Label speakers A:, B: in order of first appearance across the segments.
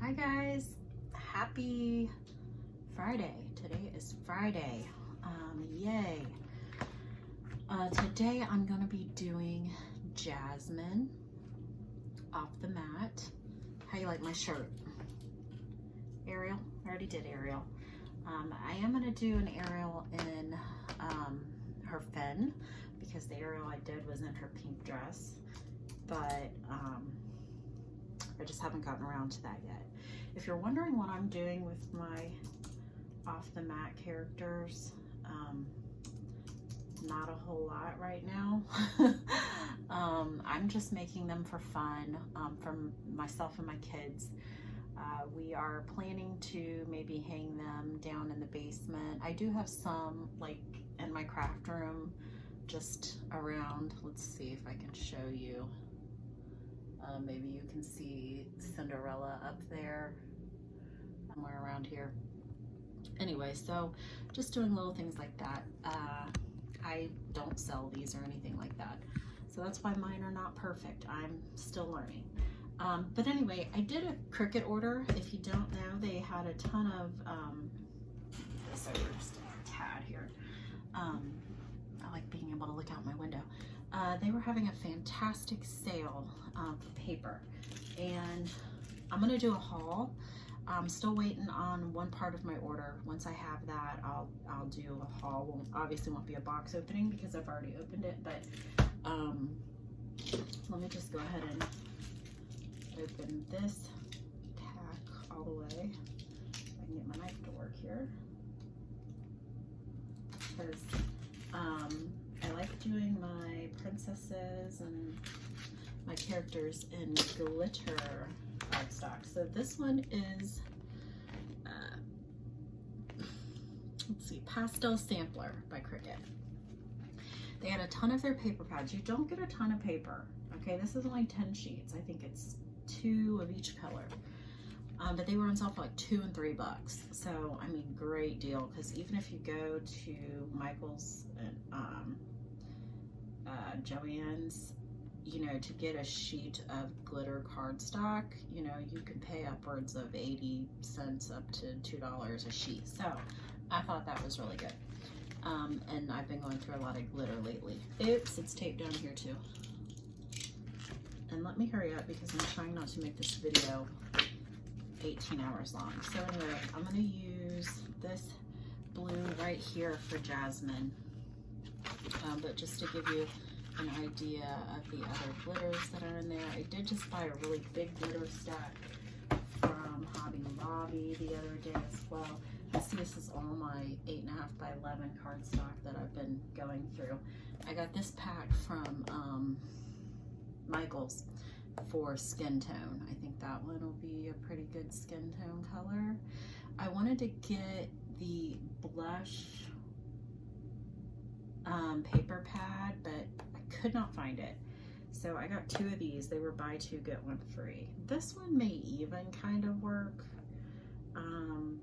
A: Hi guys, happy Friday. Today is Friday. Yay. Today I'm gonna be doing Jasmine off the mat. How you like my shirt? Ariel? I already did Ariel. I am gonna do an Ariel in her fin because the Ariel I did was in her pink dress, but I just haven't gotten around to that yet. If you're wondering what I'm doing with my off the mat characters, not a whole lot right now. I'm just making them for fun, from myself and my kids. We are planning to maybe hang them down in the basement. I do have some like in my craft room just around. Let's see if I can show you. Maybe you can see Cinderella up there, somewhere around here. Anyway, so just doing little things like that. I don't sell these or anything like that. So that's why mine are not perfect. I'm still learning. But anyway, I did a Cricut order. If you don't know, they had a ton of, this over just a tad here. I like being able to look out my window. They were having a fantastic sale for paper, and I'm gonna do a haul. I'm still waiting on one part of my order. Once I have that, I'll do a haul. Obviously won't be a box opening because I've already opened it, but let me just go ahead and open this pack all the way. I can get my knife to work here because I like doing my princesses and my characters in glitter cardstock. So this one is, let's see, Pastel Sampler by Cricut. They had a ton of their paper pads. You don't get a ton of paper, okay? This is only 10 sheets. I think it's 2 of each color. But they were on sale for like $2 and $3. So, I mean, great deal, because even if you go to Michael's and Joann's, you know, to get a sheet of glitter cardstock, you know, you can pay upwards of 80 cents up to $2 a sheet. So I thought that was really good. And I've been going through a lot of glitter lately. Oops, it's taped down here too. And let me hurry up because I'm trying not to make this video 18 hours long. So anyway, I'm gonna use this blue right here for Jasmine. But just to give you an idea of the other glitters that are in there, I did just buy a really big glitter stack from Hobby Lobby the other day as well. See, this is all my 8.5 by 11 cardstock that I've been going through. I got this pack from Michael's for skin tone. I think that one will be a pretty good skin tone color. I wanted to get the blush paper pad, but I could not find it. So I got 2 of these. They were buy 2, get 1 free. This one may even kind of work.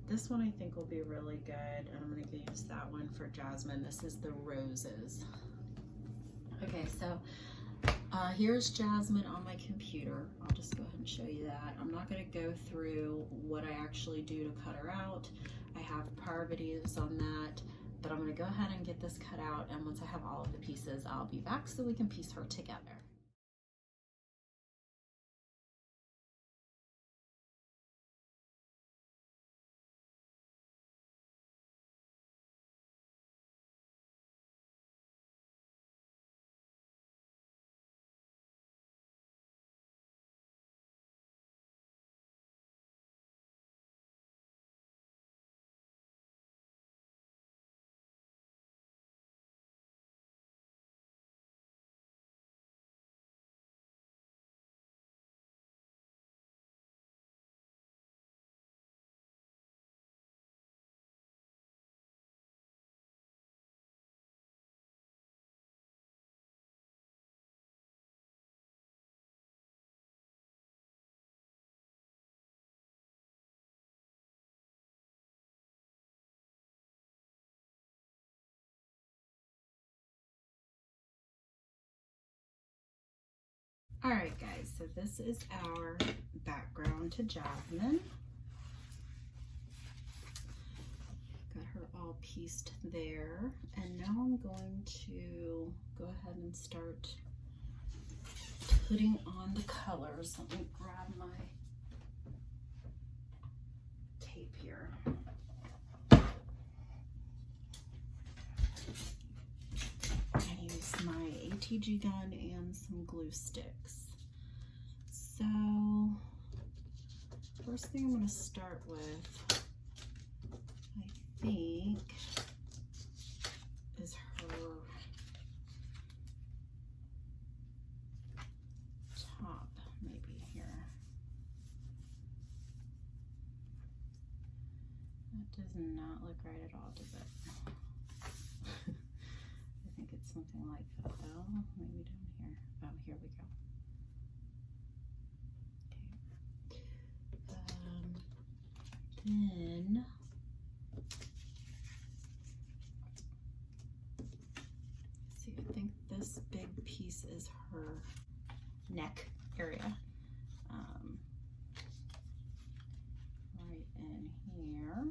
A: This one I think will be really good, and I'm going to use that one for Jasmine. This is the roses. Okay, so here's Jasmine on my computer. I'll just go ahead and show you that. I'm not going to go through what I actually do to cut her out. I have prior videos on that, but I'm going to go ahead and get this cut out, and once I have all of the pieces, I'll be back so we can piece her together. All right, guys, so this is our background to Jasmine. Got her all pieced there, and now I'm going to go ahead and start putting on the colors. Let me grab my tape here. I use my ATG gun and some glue sticks. So first thing I'm going to start with, I think, is her top, maybe here. That does not look right at all, does it? I think it's something like that though. Maybe down here. Oh, here we go. Then see, I think this big piece is her neck area. Right in here.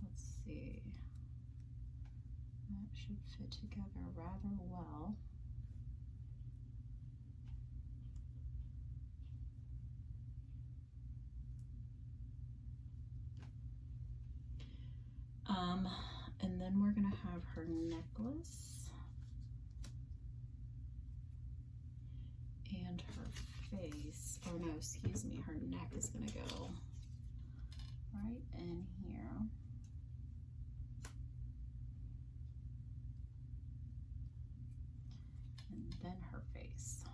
A: Let's see. That should fit together rather well. And then we're gonna have her necklace and her face, oh no, excuse me, her neck is gonna go right in here. And then her face.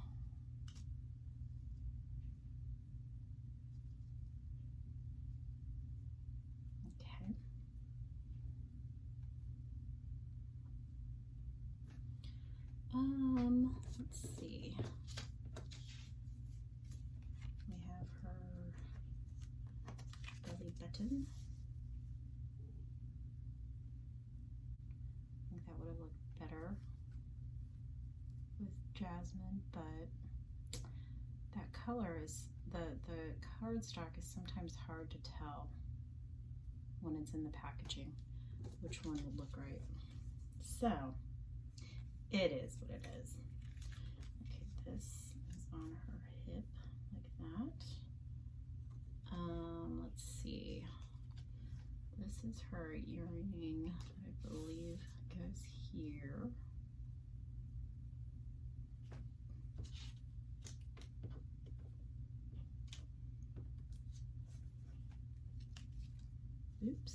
A: Okay. Let's see. We have her belly button. I think that would have looked better with Jasmine, but that color is, the cardstock is sometimes hard to tell when it's in the packaging which one would look right. So it is what it is. Okay, this is on her hip like that. Let's see. This is her earring that I believe goes here. Oops.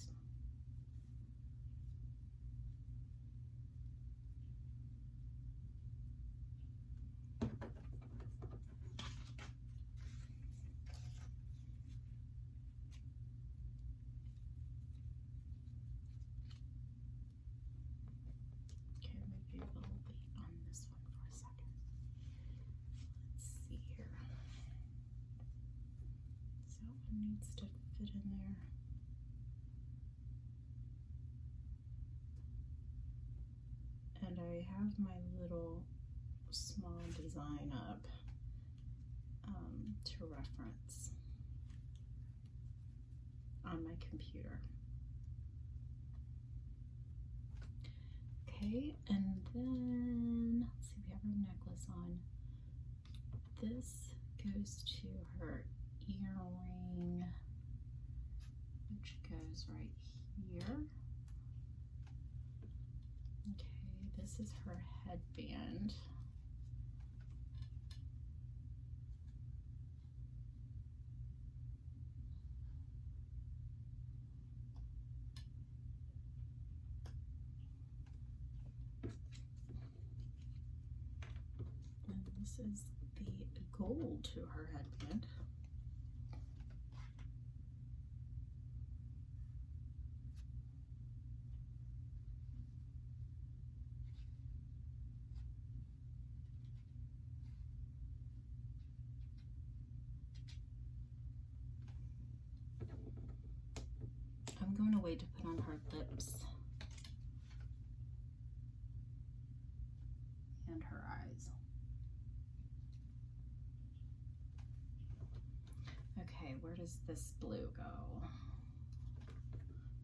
A: Needs to fit in there. And I have my little small design up to reference on my computer. Okay, and then let's see, we have her necklace on. This goes to her earring, which goes right here. Okay, this is her headband. And this is the gold to her headband. I'm going to wait to put on her lips. Okay, where does this blue go?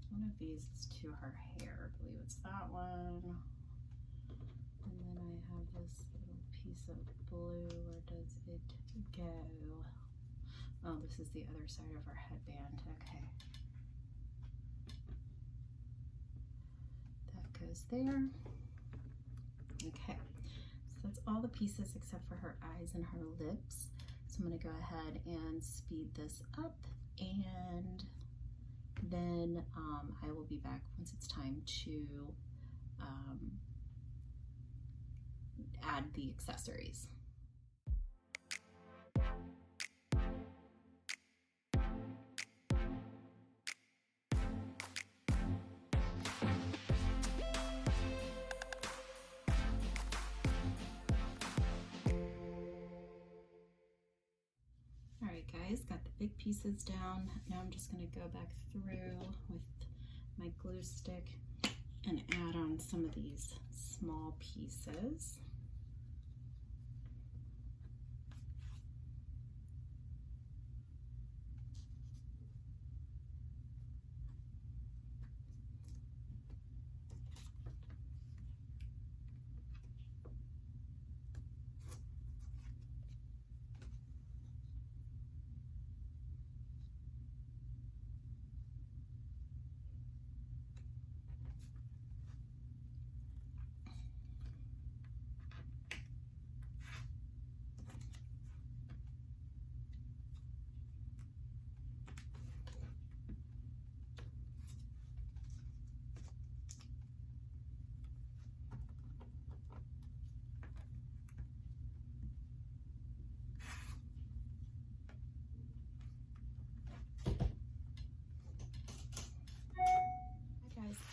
A: One of these is to her hair. I believe it's that one. And then I have this little piece of blue. Where does it go? Oh, this is the other side of her headband. Okay. That goes there. Okay. So that's all the pieces except for her eyes and her lips. So I'm going to go ahead and speed this up, and then I will be back once it's time to add the accessories. Alright guys, got the big pieces down. Now I'm just going to go back through with my glue stick and add on some of these small pieces.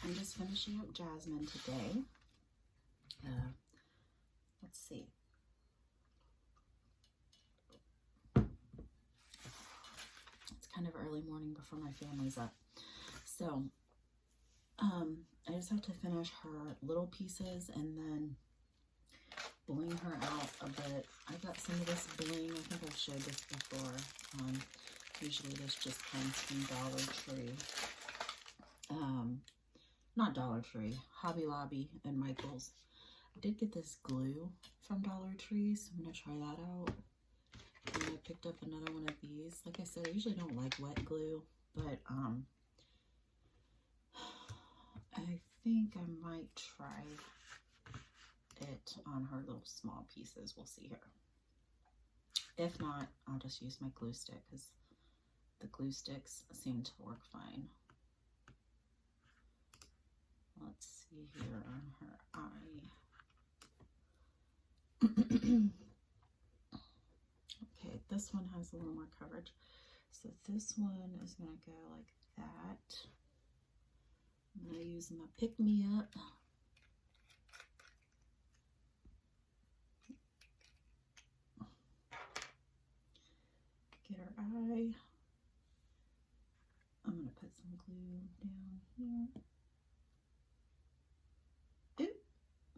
A: I'm just finishing up Jasmine today. Let's see. It's kind of early morning before my family's up. So I just have to finish her little pieces and then bling her out a bit. I got some of this bling. I think I've showed this before. Usually this just comes from Dollar Tree. Not Dollar Tree, Hobby Lobby and Michael's. I did get this glue from Dollar Tree, so I'm going to try that out. And I picked up another one of these. Like I said, I usually don't like wet glue, but I think I might try it on her little small pieces. We'll see here. If not, I'll just use my glue stick because the glue sticks seem to work fine. Let's see here on her eye. Okay, this one has a little more coverage. So this one is going to go like that. I'm going to use my pick-me-up. Get her eye. I'm going to put some glue down here. Oop,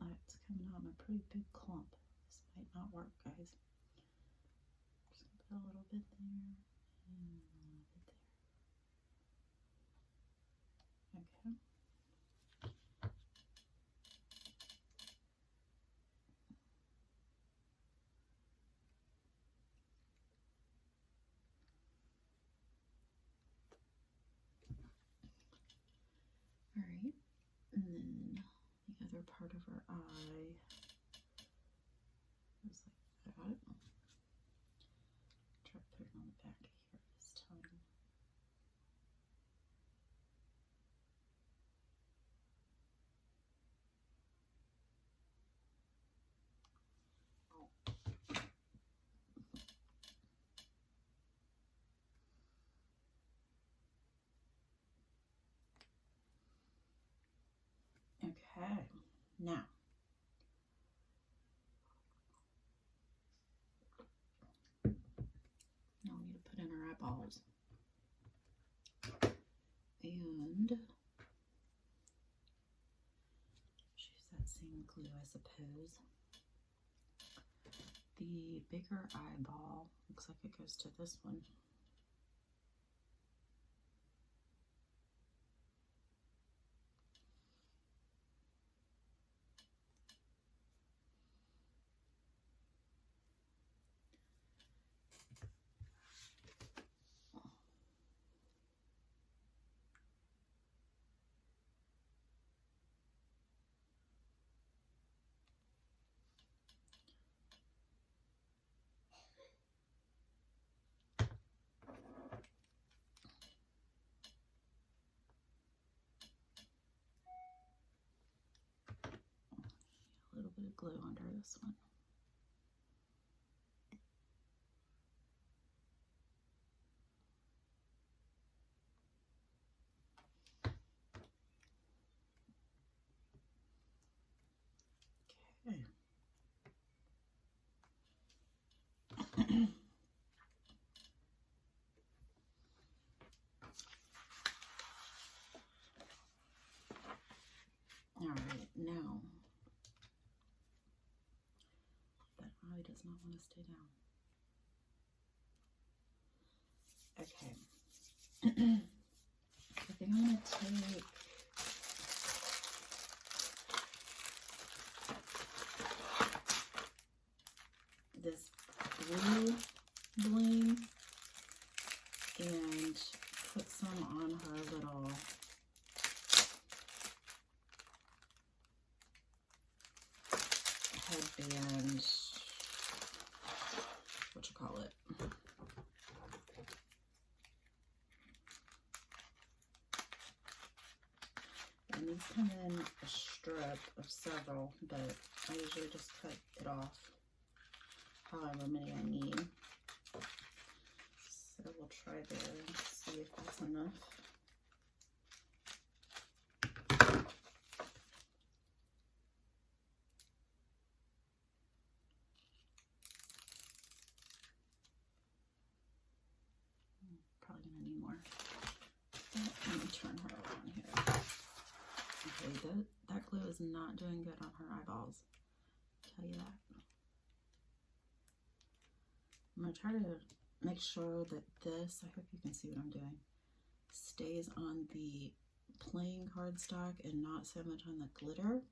A: that's coming out in a pretty big clump. This might not work, guys. Just gonna put a little bit there and a little bit there. Okay. All right, and then the other part of her eye goes like that. Try to put it on the back of here this time. Okay, now we need to put in our eyeballs. And use that same glue, I suppose. The bigger eyeball looks like it goes to this one. glue under this one. Okay. All right, now that eye does not want to stay down. Okay. I think I'm going to take this blue bling and put some on her little headband, what you call it. And these come in a strip of several, but I usually just cut it off however many I need. So we'll try there and see if that's enough. Probably gonna need more. Let me turn her around here. Okay, that glue is not doing good on her eyeballs. I'll tell you that. I'm gonna try to make sure that this, I hope you can see what I'm doing, stays on the plain cardstock and not so much on the glitter,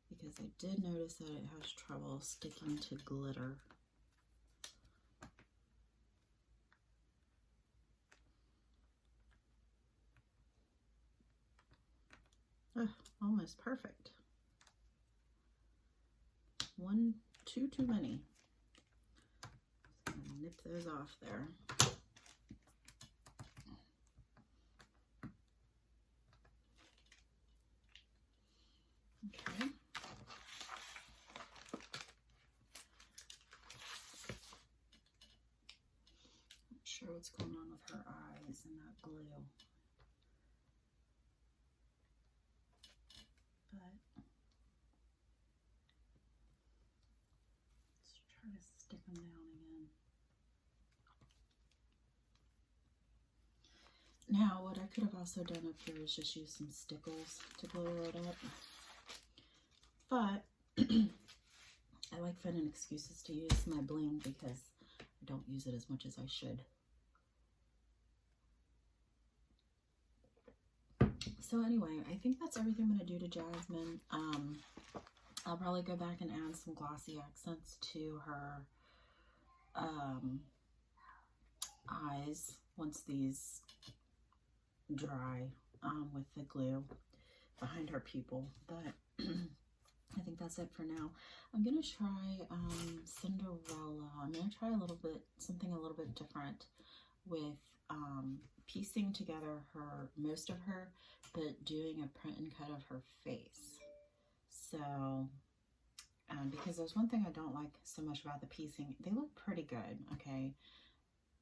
A: because I did notice that it has trouble sticking to glitter. Oh, almost perfect. Two too many. So I'm gonna nip those off there. Okay. Not sure what's going on with her eyes and that glue. But let's try to stick them down again. Now, what I could have also done up here is just use some stickles to glue it up. But I like finding excuses to use my bling because I don't use it as much as I should. So anyway, I think that's everything I'm going to do to Jasmine. I'll probably go back and add some glossy accents to her eyes once these dry with the glue behind her pupil. But I think that's it for now. I'm going to try Cinderella. I'm going to try something a little bit different with piecing together most of her, but doing a print and cut of her face. So, because there's one thing I don't like so much about the piecing. They look pretty good, okay?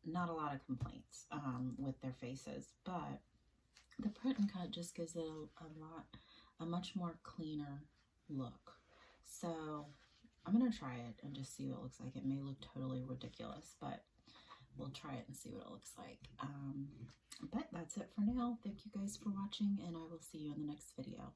A: Not a lot of complaints with their faces, but the print and cut just gives it a much more cleaner look. So I'm going to try it and just see what it looks like. It may look totally ridiculous, but we'll try it and see what it looks like. But that's it for now. Thank you guys for watching, and I will see you in the next video.